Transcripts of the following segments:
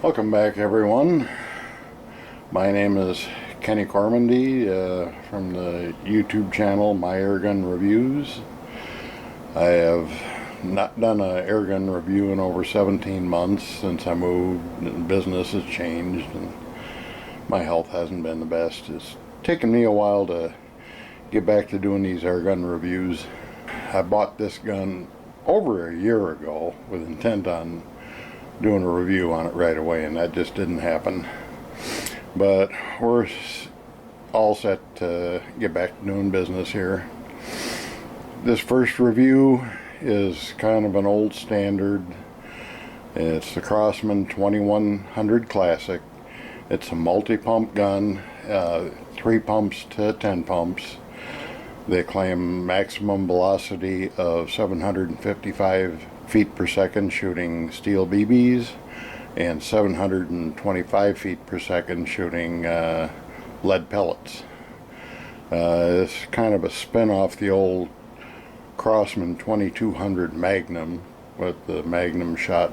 Welcome back, everyone. My name is Kenny Cormandy from the YouTube channel My Airgun Reviews. I have not done an airgun review in over 17 months since I moved, and business has changed and my health hasn't been the best. It's taken me a while to get back to doing these airgun reviews. I bought this gun over a year ago with intent on doing a review on it right away, and that just didn't happen. But we're all set to get back to doing business here. This first review is kind of an old standard. It's the Crosman 2100 Classic. It's a multi-pump gun, 3 pumps to 10 pumps. They claim maximum velocity of 755 feet per second shooting steel BBs and 725 feet per second shooting lead pellets. It's kind of a spin off the old Crosman 2200 Magnum, with the Magnum shot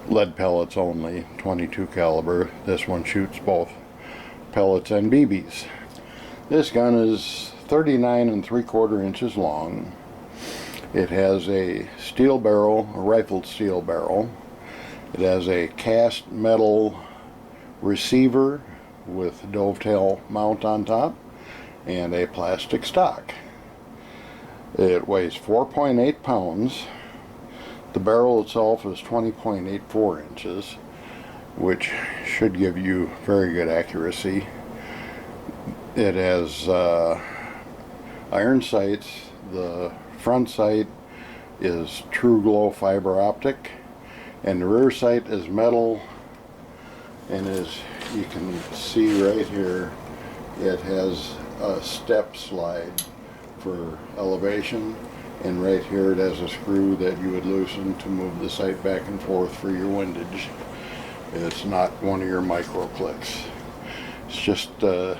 lead pellets only, 22 caliber. This one shoots both pellets and BBs. This gun is 39 3/4 inches long. It has a steel barrel, a rifled steel barrel. It has a cast metal receiver with dovetail mount on top and a plastic stock. It weighs 4.8 pounds. The barrel itself is 20.84 inches, which should give you very good accuracy. It has iron sights. The front sight is true glow fiber optic, and the rear sight is metal, and as you can see right here, it has a step slide for elevation, and right here it has a screw that you would loosen to move the sight back and forth for your windage. It's not one of your micro clicks. It's just a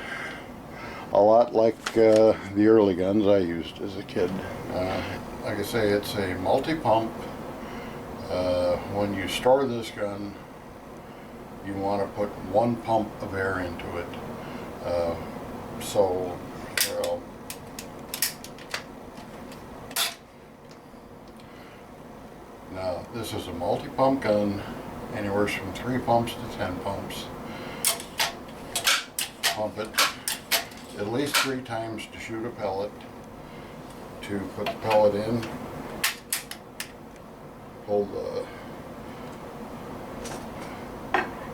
lot like the early guns I used as a kid. Like I say, it's a multi-pump. When you store this gun, you want to put 1 pump of air into it. Now this is a multi-pump gun, anywhere from 3 pumps to 10 pumps. Pump it at least 3 times to shoot a pellet. To put the pellet in, pull the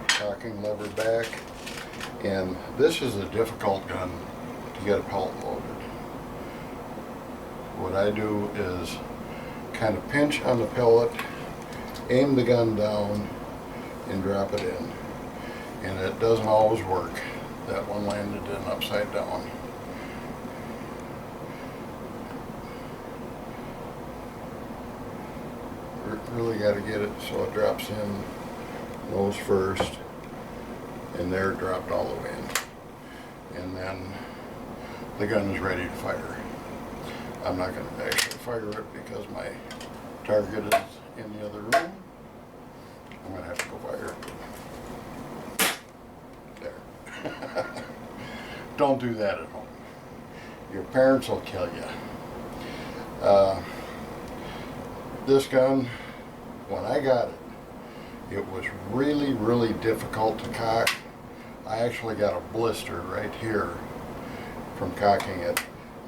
cocking lever back, and this is a difficult gun to get a pellet loaded. What I do is kind of pinch on the pellet, aim the gun down, and drop it in. And it doesn't always work. That one landed in upside down. Really got to get it so it drops in nose first, and there it dropped all the way in. And then the gun is ready to fire. I'm not going to actually fire it because my target is in the other room. I'm going to have to go fire it. There. Don't do that at home. Your parents will kill you. This gun, when I got it, it was really, really difficult to cock. I actually got a blister right here from cocking it.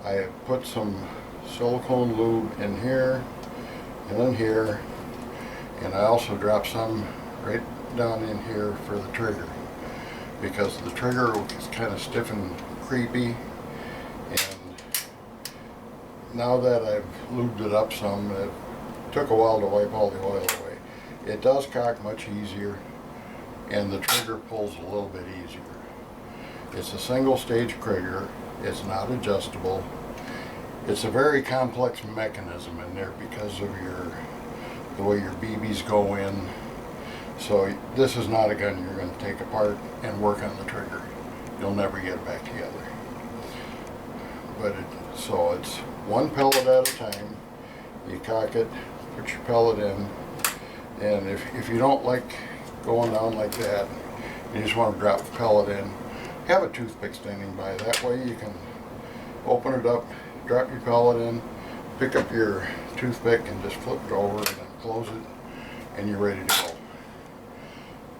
I put some silicone lube in here and in here, and I also dropped some right down in here for the trigger, because the trigger was kind of stiff and creepy. And now that I've lubed it up some, it took a while to wipe all the oil away. It does cock much easier, and the trigger pulls a little bit easier. It's a single stage trigger. It's not adjustable. It's a very complex mechanism in there because of the way your BBs go in. So this is not a gun you're going to take apart and work on the trigger. You'll never get it back together. But so it's 1 pellet at a time. You cock it, put your pellet in, and if you don't like going down like that. You just want to drop the pellet in. Have a toothpick standing by. That way you can open it up, drop your pellet in, pick up your toothpick and just flip it over and then close it, and you're ready to go.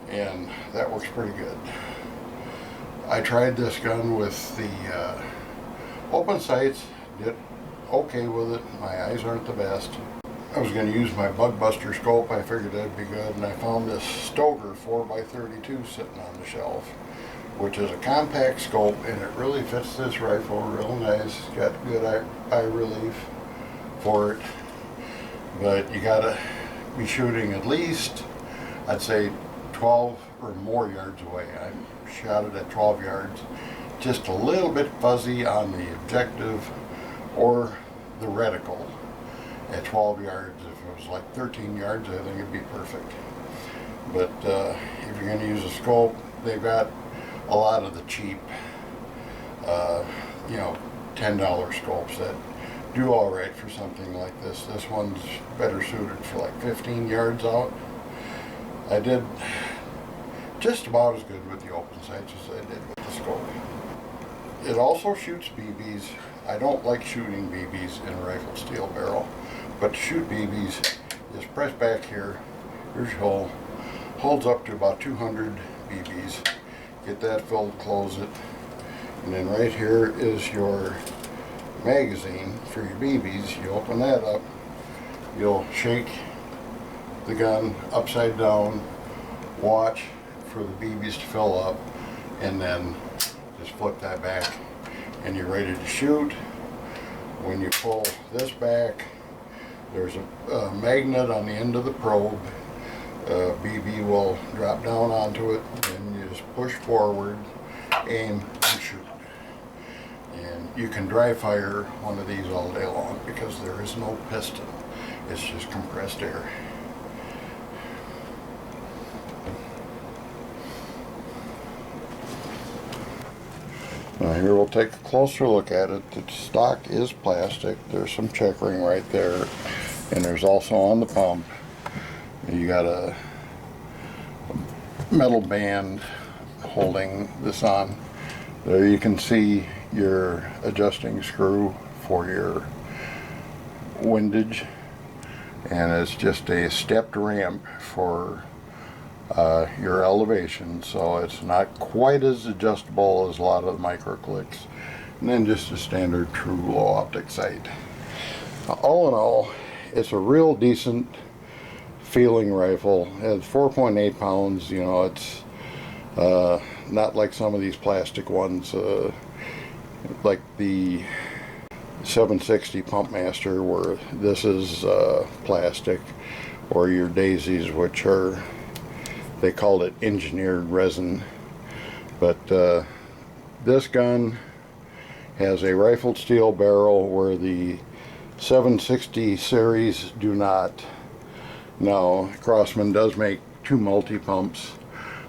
And that works pretty good. I tried this gun with the open sights, did okay with it. My eyes aren't the best. I was going to use my Bug Buster scope. I figured that'd be good, and I found this Stoker 4x32 sitting on the shelf, which is a compact scope, and it really fits this rifle real nice. It's got good eye relief for it, but you gotta be shooting at least, I'd say, 12 or more yards away. I shot it at 12 yards. Just a little bit fuzzy on the objective or the reticle at 12 yards. If it was like 13 yards, I think it'd be perfect. But if you're going to use a scope, they've got a lot of the cheap, $10 scopes that do all right for something like this. This one's better suited for like 15 yards out. I did just about as good with the open sights as I did with the scope. It also shoots BBs. I don't like shooting BBs in a rifle steel barrel, but to shoot BBs, just press back here. Here's your hole. Holds up to about 200 BBs. Get that filled, close it, and then right here is your magazine for your BBs. You open that up, you'll shake the gun upside down, watch for the BBs to fill up, and then just flip that back and you're ready to shoot. When you pull this back, there's a magnet on the end of the probe. BB will drop down onto it, and you just push forward, aim, and shoot. And you can dry fire one of these all day long because there is no piston. It's just compressed air. Now here we'll take a closer look at it. The stock is plastic. There's some checkering right there, and there's also on the pump, you got a metal band holding this on. There you can see your adjusting screw for your windage, and it's just a stepped ramp for your elevation, so it's not quite as adjustable as a lot of the micro clicks. And then just a standard true low optic sight. All in all, it's a real decent feeling rifle. It's 4.8 pounds. You know, it's not like some of these plastic ones, like the 760 Pumpmaster, where this is plastic, or your Daisies, which are, they called it engineered resin. But this gun has a rifled steel barrel where the 760 series do not. Now, Crosman does make two multi-pumps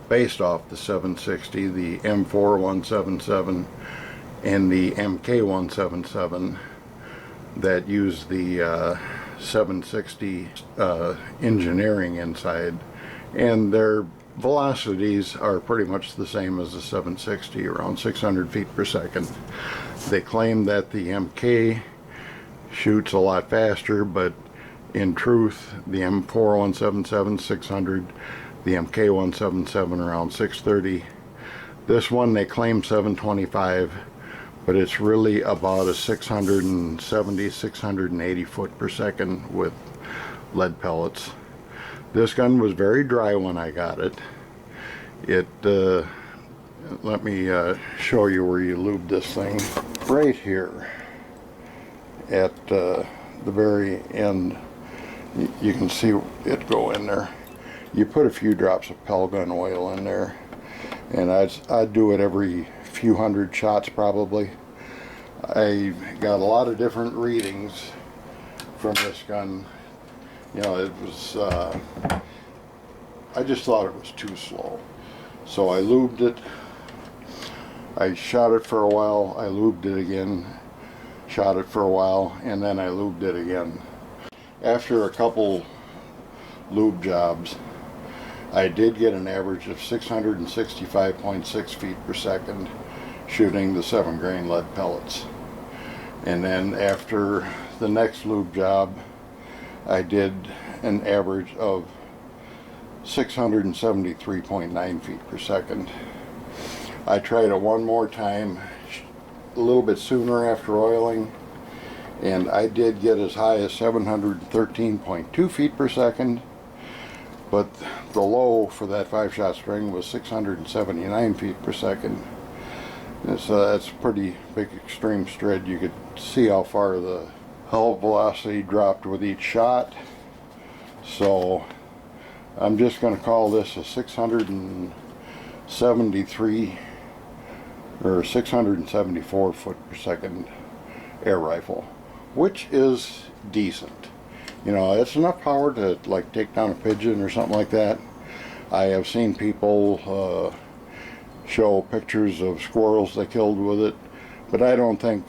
based off the 760, the M4177 and the MK177, that use the 760 engineering inside, and their velocities are pretty much the same as the 760, around 600 feet per second. They claim that the MK shoots a lot faster, but in truth, the M4177 600, the MK177 around 630. This one they claim 725, but it's really about a 670, 680 foot per second with lead pellets. This gun was very dry when I got it. Let me show you where you lube this thing. Right here at the very end, you can see it go in there. You put a few drops of Pellet gun oil in there, and I'd do it every few hundred shots probably. I got a lot of different readings from this gun. You know, it was, I just thought it was too slow. So I lubed it. I shot it for a while, I lubed it again, shot it for a while, and then I lubed it again. After a couple lube jobs, I did get an average of 665.6 feet per second shooting the 7-grain lead pellets. And then after the next lube job, I did an average of 673.9 feet per second. I tried it one more time a little bit sooner after oiling, and I did get as high as 713.2 feet per second, but the low for that 5-shot string was 679 feet per second. So that's a pretty big extreme spread. You could see how far the hull velocity dropped with each shot. So I'm just going to call this a 673 or 674 foot per second air rifle, which is decent. You know, it's enough power to like take down a pigeon or something like that. I have seen people show pictures of squirrels they killed with it, but I don't think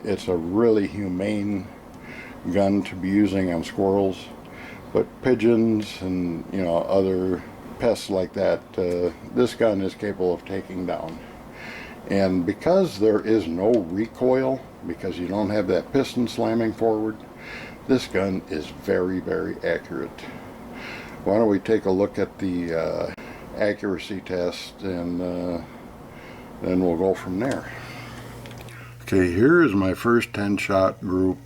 it's a really humane gun to be using on squirrels. But pigeons and, you know, other pests like that, this gun is capable of taking down. And because there is no recoil, because you don't have that piston slamming forward, this gun is very, very accurate. Why don't we take a look at the accuracy test, and then we'll go from there. Okay, here is my first 10-shot group.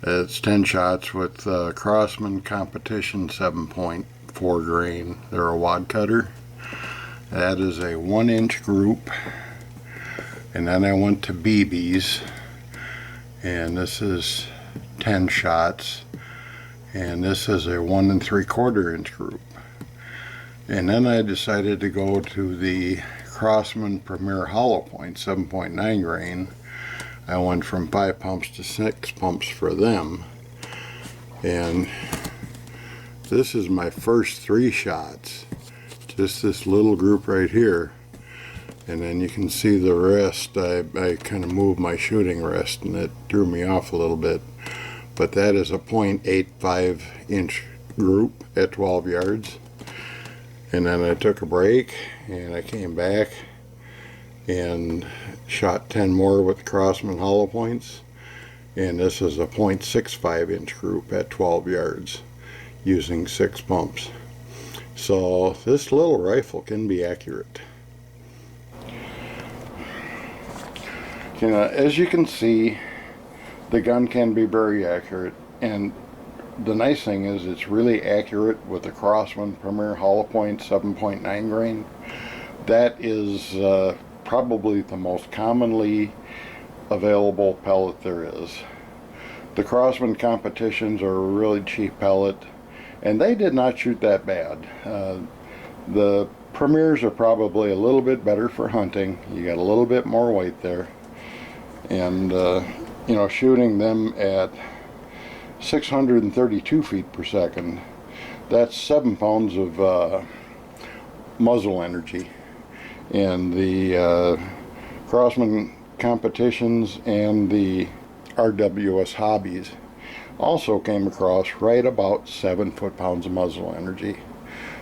It's 10 shots with Crosman Competition 7.4 grain. They're a wad cutter. That is a 1-inch group. And then I went to BBs, and this is 10 shots, and this is a 1 3/4 inch group. And then I decided to go to the Crosman Premier Hollow Point 7.9 grain. I went from 5 pumps to 6 pumps for them, and this is my first 3 shots, just this little group right here. And then you can see the rest. I kind of moved my shooting rest, and it threw me off a little bit. But that is a 0.85 inch group at 12 yards. And then I took a break, and I came back and shot 10 more with the Crosman hollow points. And this is a 0.65 inch group at 12 yards using 6 pumps. So this little rifle can be accurate. You know, as you can see, the gun can be very accurate, and the nice thing is it's really accurate with the Crosman Premier Hollow Point 7.9 grain. That is probably the most commonly available pellet there is. The Crosman Competitions are a really cheap pellet, and they did not shoot that bad. The Premiers are probably a little bit better for hunting. You got a little bit more weight there. And you know, shooting them at 632 feet per second, that's 7 pounds of muzzle energy. And the Crosman Competitions and the RWS Hobbies also came across right about 7 foot-pounds of muzzle energy.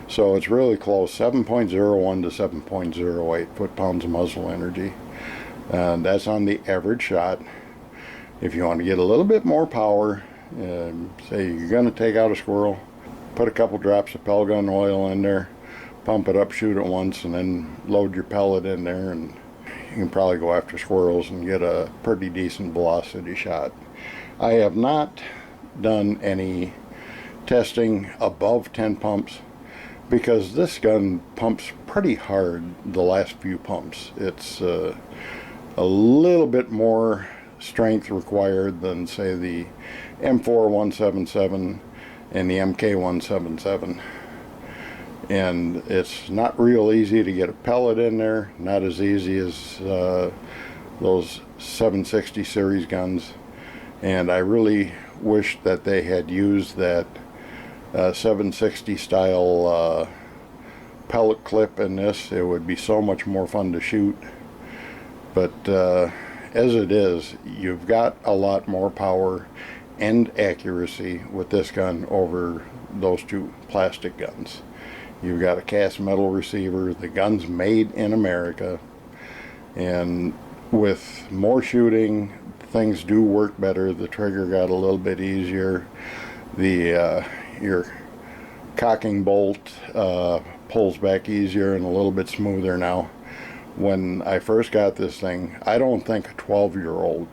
So it's really close, 7.01 to 7.08 foot-pounds of muzzle energy. That's on the average shot. If you want to get a little bit more power, say you're going to take out a squirrel, put a couple drops of pellet gun oil in there, pump it up, shoot it once, and then load your pellet in there, and you can probably go after squirrels and get a pretty decent velocity shot. I have not done any testing above 10 pumps because this gun pumps pretty hard the last few pumps. It's a little bit more strength required than, say, the M4 177 and the MK 177. And it's not real easy to get a pellet in there, not as easy as those 760 series guns. And I really wish that they had used that 760 style pellet clip in this. It would be so much more fun to shoot. But as it is, you've got a lot more power and accuracy with this gun over those two plastic guns. You've got a cast metal receiver. The gun's made in America, and with more shooting, things do work better. The trigger got a little bit easier. The your cocking bolt pulls back easier and a little bit smoother now. When I first got this thing, I don't think a 12-year-old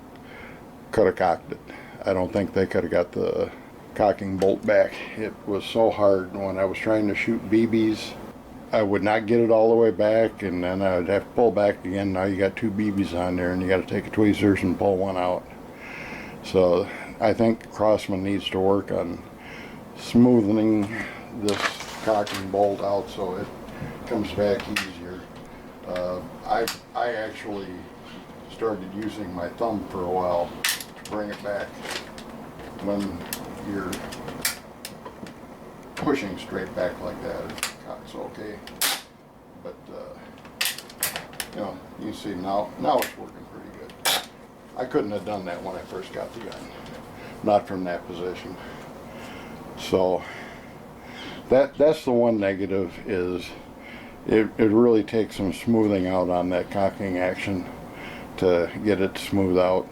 could have cocked it. I don't think they could have got the cocking bolt back. It was so hard. When I was trying to shoot BBs, I would not get it all the way back, and then I would have to pull back again. Now you got two BBs on there, and you got to take a tweezers and pull one out. So I think Crosman needs to work on smoothing this cocking bolt out so it comes back easier. I actually started using my thumb for a while to bring it back when you're pushing straight back like that. It's okay, but you know, you see now it's working pretty good. I couldn't have done that when I first got the gun, not from that position. So that's the one negative, is it really takes some smoothing out on that cocking action to get it to smooth out.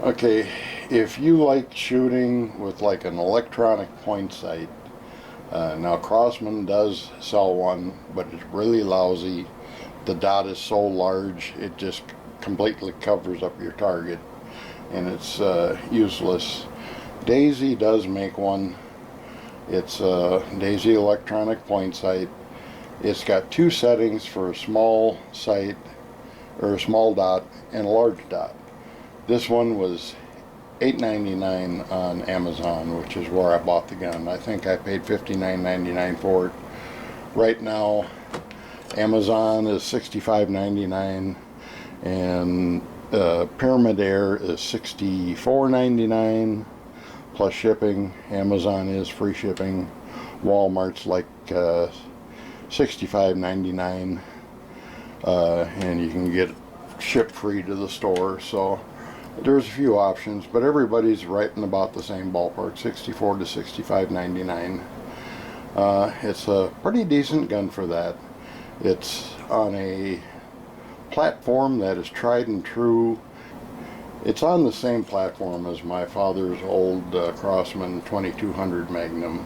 Okay, if you like shooting with like an electronic point sight, now Crosman does sell one, but it's really lousy. The dot is so large it just completely covers up your target, and it's useless. Daisy does make one. It's a Daisy electronic point sight. It's got two settings for a small sight, or a small dot, and a large dot. This one was $8.99 on Amazon, which is where I bought the gun. I think I paid $59.99 for it. Right now, Amazon is $65.99, and Pyramid Air is $64.99 plus shipping. Amazon is free shipping. Walmart's like $65.99, and you can get it shipped free to the store. So there's a few options, but everybody's right in about the same ballpark, $64 to $65.99. It's a pretty decent gun for that. It's on a platform that is tried and true. It's on the same platform as my father's old Crosman 2200 Magnum,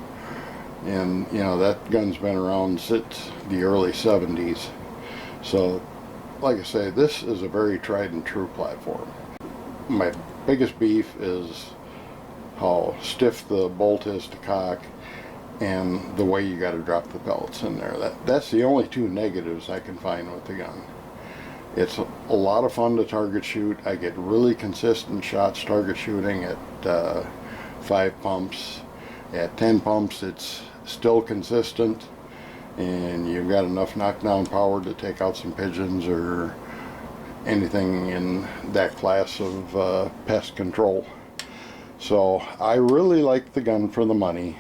and you know, that gun's been around since the early 70s. So like I say, this is a very tried and true platform. My biggest beef is how stiff the bolt is to cock, and the way you got to drop the pellets in there. That's the only two negatives I can find with the gun. It's a lot of fun to target shoot. I get really consistent shots target shooting at 5 pumps. At 10 pumps it's still consistent, and you've got enough knockdown power to take out some pigeons or anything in that class of pest control. So I really like the gun for the money.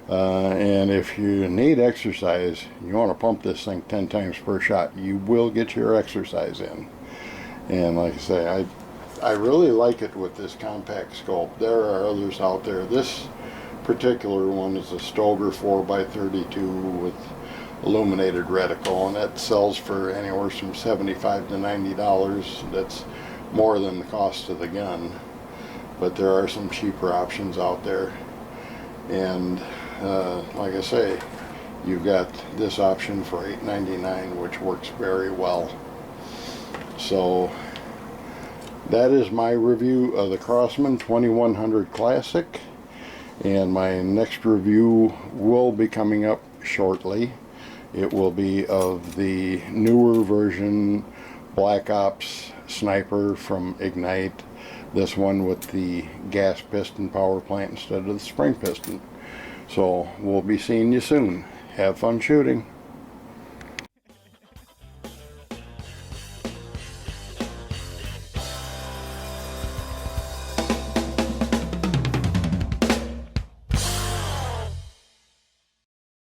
And if you need exercise, you want to pump this thing 10 times per shot, you will get your exercise in. And like I say, I really like it with this compact scope. There are others out there. This particular one is a Stoger 4x32 with illuminated reticle, and that sells for anywhere from $75 to $90. That's more than the cost of the gun, but there are some cheaper options out there. And like I say, you've got this option for $8.99, which works very well. So that is my review of the Crosman 2100 Classic, and my next review will be coming up shortly. It will be of the newer version Black Ops Sniper from Ignite, this one with the gas piston power plant instead of the spring piston. So we'll be seeing you soon. Have fun shooting.